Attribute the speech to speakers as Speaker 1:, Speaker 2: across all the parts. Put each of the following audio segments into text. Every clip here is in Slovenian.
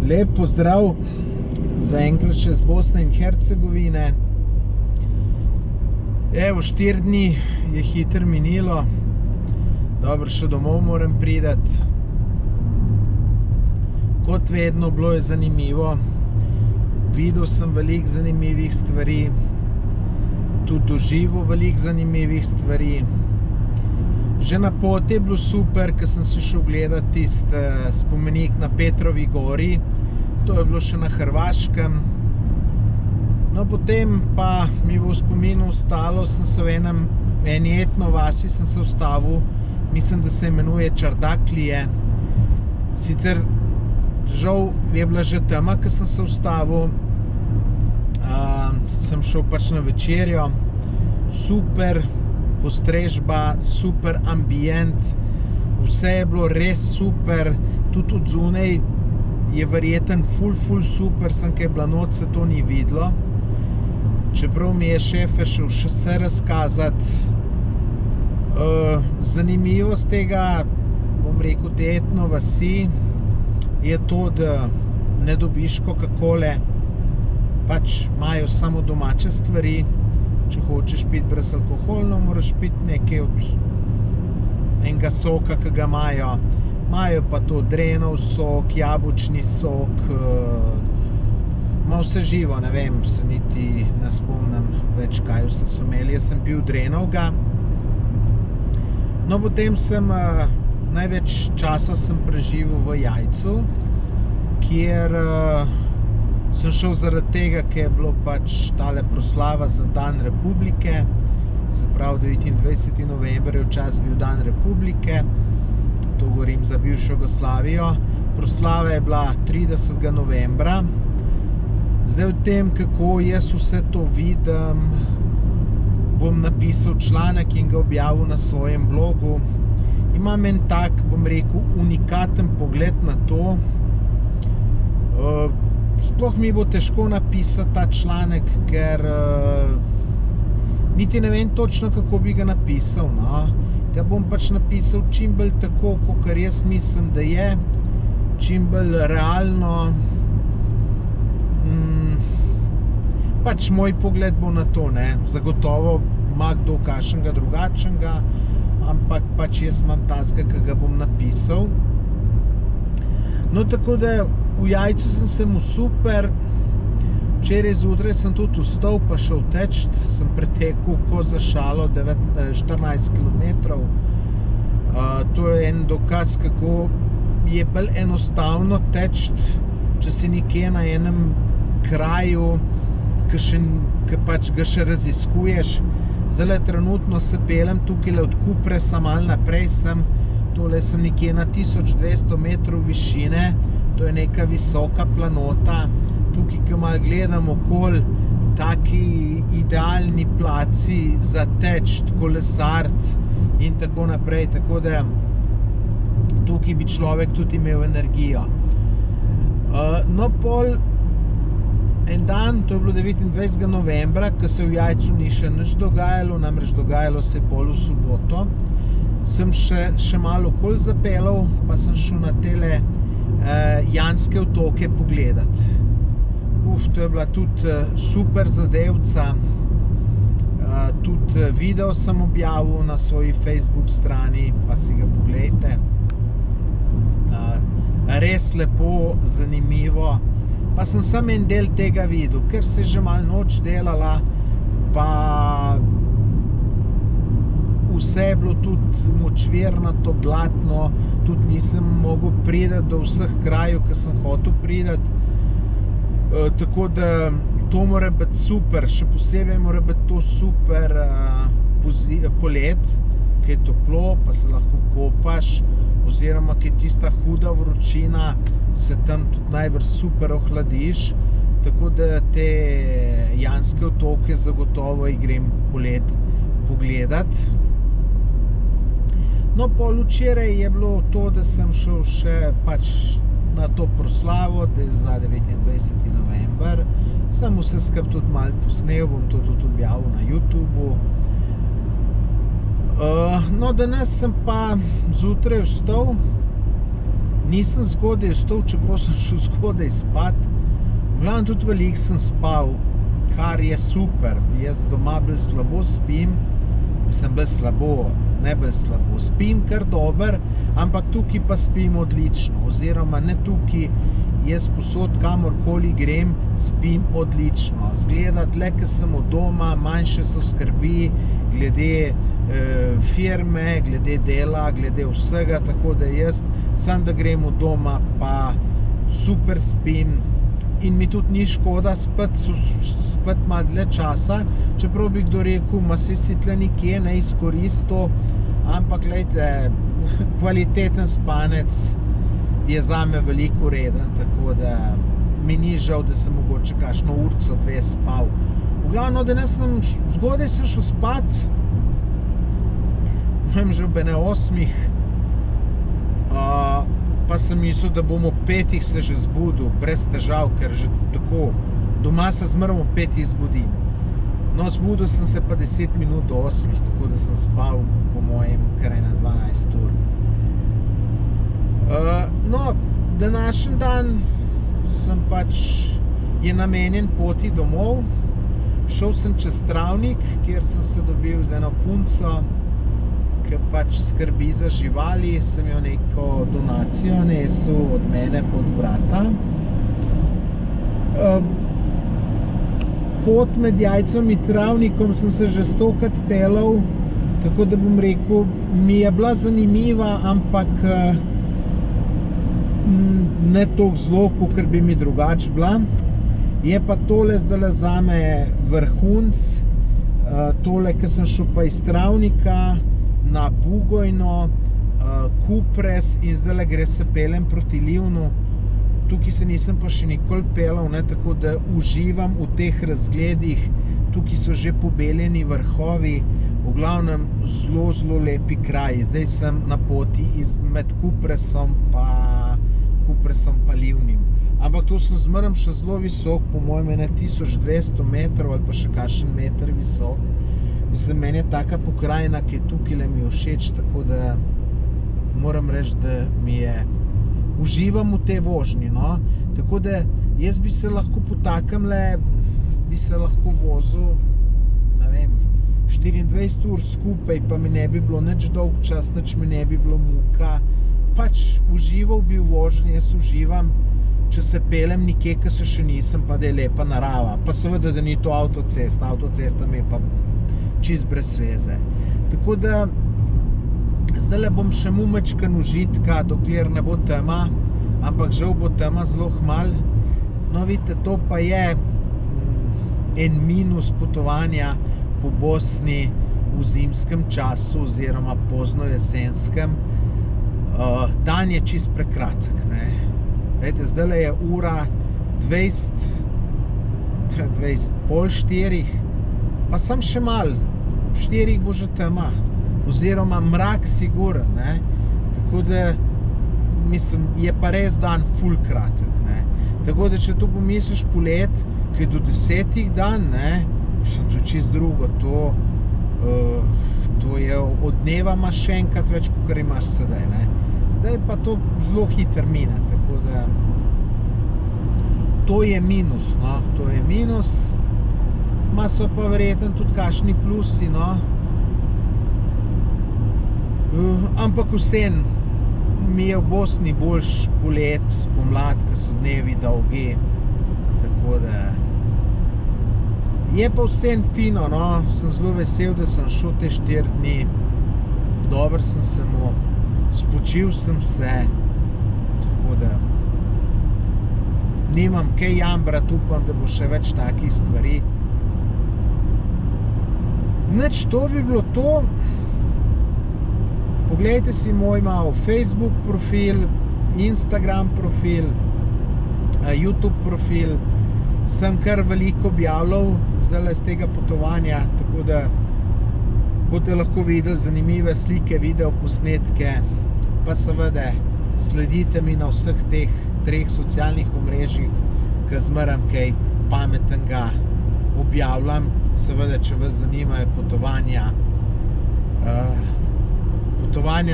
Speaker 1: Lep pozdrav zaenkrat še iz Bosne in Hercegovine. Evo, 4 dni je hitro minilo. Dobro, še domov moram priti. Kot vedno, bilo je zanimivo. Videl sem veliko zanimivih stvari. Tudi doživel veliko zanimivih stvari. Že na poti je bilo super, ker sem si šel gledati tisti spomenik na Petrovi gori. To je bilo še na Hrvaškem. No, potem pa mi v spominu ostalo, sem se v eni etno vasi sem se ustavil, mislim, da se imenuje Čardaklije. Sicer žal je bila že tema, ko sem se ustavil. Sem šel pač na večerjo. Super postrežba, super ambient, vse je bilo res super, tudi od zunaj je verjeten ful super, sem kaj bila noč, se to ni videlo. Čeprav mi je šefe šel še vse razkazati. Zanimivost tega, bom rekel, te etno vasi je to, da ne dobiš Coca-Cole, pač imajo samo domače stvari. Če hočeš piti brezalkoholno, moraš piti nekaj od enega soka, ki ga imajo. Imajo pa to drenov sok, jabolčni sok, ima vse živo, ne vem, se niti ne spomnim več, kaj vse so imeli. Jaz sem pil drenovga. No, potem sem največ časa sem preživel v Jajcu, kjer sem šel zaradi tega, ker je bilo pač tale proslava za Dan Republike, se pravi 29. november je včasih bil Dan Republike, to govorim za bivšo Jugoslavijo. Proslava je bila 30. novembra. Zdaj v tem, kako jaz vse to vidim, bom napisal članek in ga objavil na svojem blogu. Imam en tak, bom rekel, unikaten pogled na to. Sploh mi bo težko napisati ta članek, ker niti ne vem točno, kako bi ga napisal, no. Ga bom pač napisal čim bolj tako, kakor jaz mislim, da je, čim bolj realno. Pač moj pogled bo na to, ne. Zagotovo ima kdo kakšnega drugačnega, ampak pač jaz imam tazga, ki ga bom napisal. No, tako da v Jajcu sem se mu super. Včeraj zjutraj sem tudi vstal pa šel teč. Sem pretekel ko za šalo 14 kilometrov. To je en dokaz, kako je bolj enostavno teč, če si nekje na enem kraju, ki pač ga še raziskuješ. Zdajle trenutno se pelem tukaj od Kupresa malo naprej sem. Tole sem nekje na 1200 metrov višine. To je neka visoka planota. Tukaj, ko malo gledam okoli, taki idealni placi za teč, kolesart in tako naprej. Tako da tukaj bi človek tudi imel energijo. No, pol en dan, to je bilo 29. novembra, ko se v Jajcu ni še nič dogajalo, namreč dogajalo se je pol v soboto. Sem še malo okoli zapeljal, pa sem šel na tele Janske otoke pogledati. To je bila tudi super zadevca. Tudi video sem objavil na svoji Facebook strani, pa si ga poglejte. Res lepo, zanimivo. Pa sem samo en del tega videl, ker se je že malo noč delala, pa vse je bilo tudi močvirnato, blatno, tudi nisem mogel priti do vseh krajev, ki sem hotel priti. Tako da to mora biti super, še posebej mora biti to super polet, ki je toplo, pa se lahko kopaš, oziroma ki je tista huda vročina, se tam tudi najbrž super ohladiš. Tako da te Janske otoke zagotovo grem polet pogledati. No, pol včeraj je bilo to, da sem šel še pač na to proslavo, da je za 29. november. Sem vse skupaj tudi malo posnel, bom to tudi objavil na YouTubeu. No, danes sem pa zjutraj vstal, nisem zgodaj vstal, čeprav sem šel zgodaj spat. V glavnem tudi veliko sem spal, kar je super. Jaz doma bolj slabo spim, spim kar dober, ampak tukaj pa spim odlično, oziroma ne tukaj, jaz posod kamorkoli grem, spim odlično. Zgleda, tle, ko sem od doma, manjše so skrbi glede firme, glede dela, glede vsega, tako da jaz sam, da grem od doma, pa super spim in mi tudi ni škoda spet malo dlje časa, čeprav bi kdo rekel, ma saj si tle nikje, ne izkoristil, ampak glejte, kvaliteten spanec je zame veliko reden, tako da mi ni žal, da sem mogoče kakšno urco, dve spal. V glavno, zgodaj sem šel spat, že ob 8, pa sem mislil, da bom ob 5 se že zbudil, brez težav, ker že tako, doma se zmeraj ob 5 zbudim. No, zbudil sem se pa 10 minut do 8, tako da sem spal po mojem kar na 12 ur. No, današnji dan je namenjen poti domov. Šel sem čez Travnik, kjer sem se dobil z eno punco, ki skrbi za živali, sem jo neko donacijo nesel od mene pod brata. Pot med Jajcem in Travnikom sem se že 100-krat pelal, tako da bom rekel, mi je bila zanimiva, ampak ne toliko zelo, kakor bi mi drugače bila. Je pa tole zdajle zame vrhunc, tole, ki sem šel pa iz Travnika na Bugojno, Kupres in zdajle gre se pelem proti Livnu. Tukaj se nisem pa še nikoli pelal, tako da uživam v teh razgledih. Tukaj so že pobeljeni vrhovi, v glavnem zelo, zelo lepi kraji. Zdaj sem na poti med Kupresom pa Livnim. Ampak to sem zmeraj še zelo visok, po mojem 1200 metrov ali pa še kakšen meter visok. Mislim, meni je taka pokrajina, ki je tukaj le mi všeč, tako da moram reči, da mi je, uživam v tej vožnji, no. Tako da jaz bi se lahko potakemle, bi se lahko vozil, ne vem, 24 ur skupaj, pa mi ne bi bilo nič dolg čas, nič mi ne bi bilo muka. Užival bi v vožnji, jaz uživam, če se pelem nikje, ki se še nisem, pa da je lepa narava. Pa seveda, da ni to avtocesta, avtocesta mi je pa čist brez veze. Tako da, zdajle bom še mečkan užitka, dokler ne bo tema, ampak žal bo tema zelo hmal. No, vidite, to pa je en minus potovanja po Bosni v zimskem času oziroma pozno jesenskem. Dan je čist prekratek, ne. Vejte, zdajle je ura 3:40, pa sam še malo, ob 4 bo že tema, oziroma mrak siguren, ne. Tako da, mislim, je pa res dan ful kratek, ne. Tako da, če to pomisliš polet, ki je do 10 dan, ne, mislim, to čist drugo, to je od dneva imaš še enkrat več, kakor imaš sedaj, ne. Zdaj pa to zelo hitro mine, tako da to je minus, no, to je minus. Ma so pa verjetno tudi kakšni plusi, no. Ampak vseeno mi je v Bosni boljš polet, spomlad, ko so dnevi dolgi, tako da je pa vseeno fino, no. Sem zelo vesel, da sem šel te 4 dni, dobro sem se mu, spočil sem se, tako da nimam kaj jambrati, upam, da bo še več takih stvari. Nič, to bi bilo to. Poglejte si moj malo Facebook profil, Instagram profil, YouTube profil. Sem kar veliko objavljal zdajle z tega potovanja, tako da boste lahko videli zanimive slike, video posnetke, pa seveda sledite mi na vseh teh 3 socialnih omrežjih, ki zmeraj kaj pametnega objavljam. Seveda, če vas zanimajo potovanja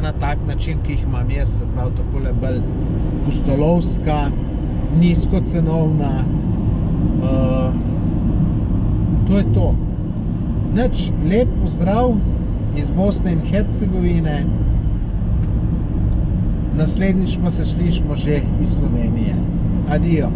Speaker 1: na tak način, ki jih imam jaz, se pravi takole bolj pustolovska, nizkocenovna. To je to. Nič, lep pozdrav iz Bosne in Hercegovine. Naslednjič pa se slišimo že iz Slovenije. Adijo.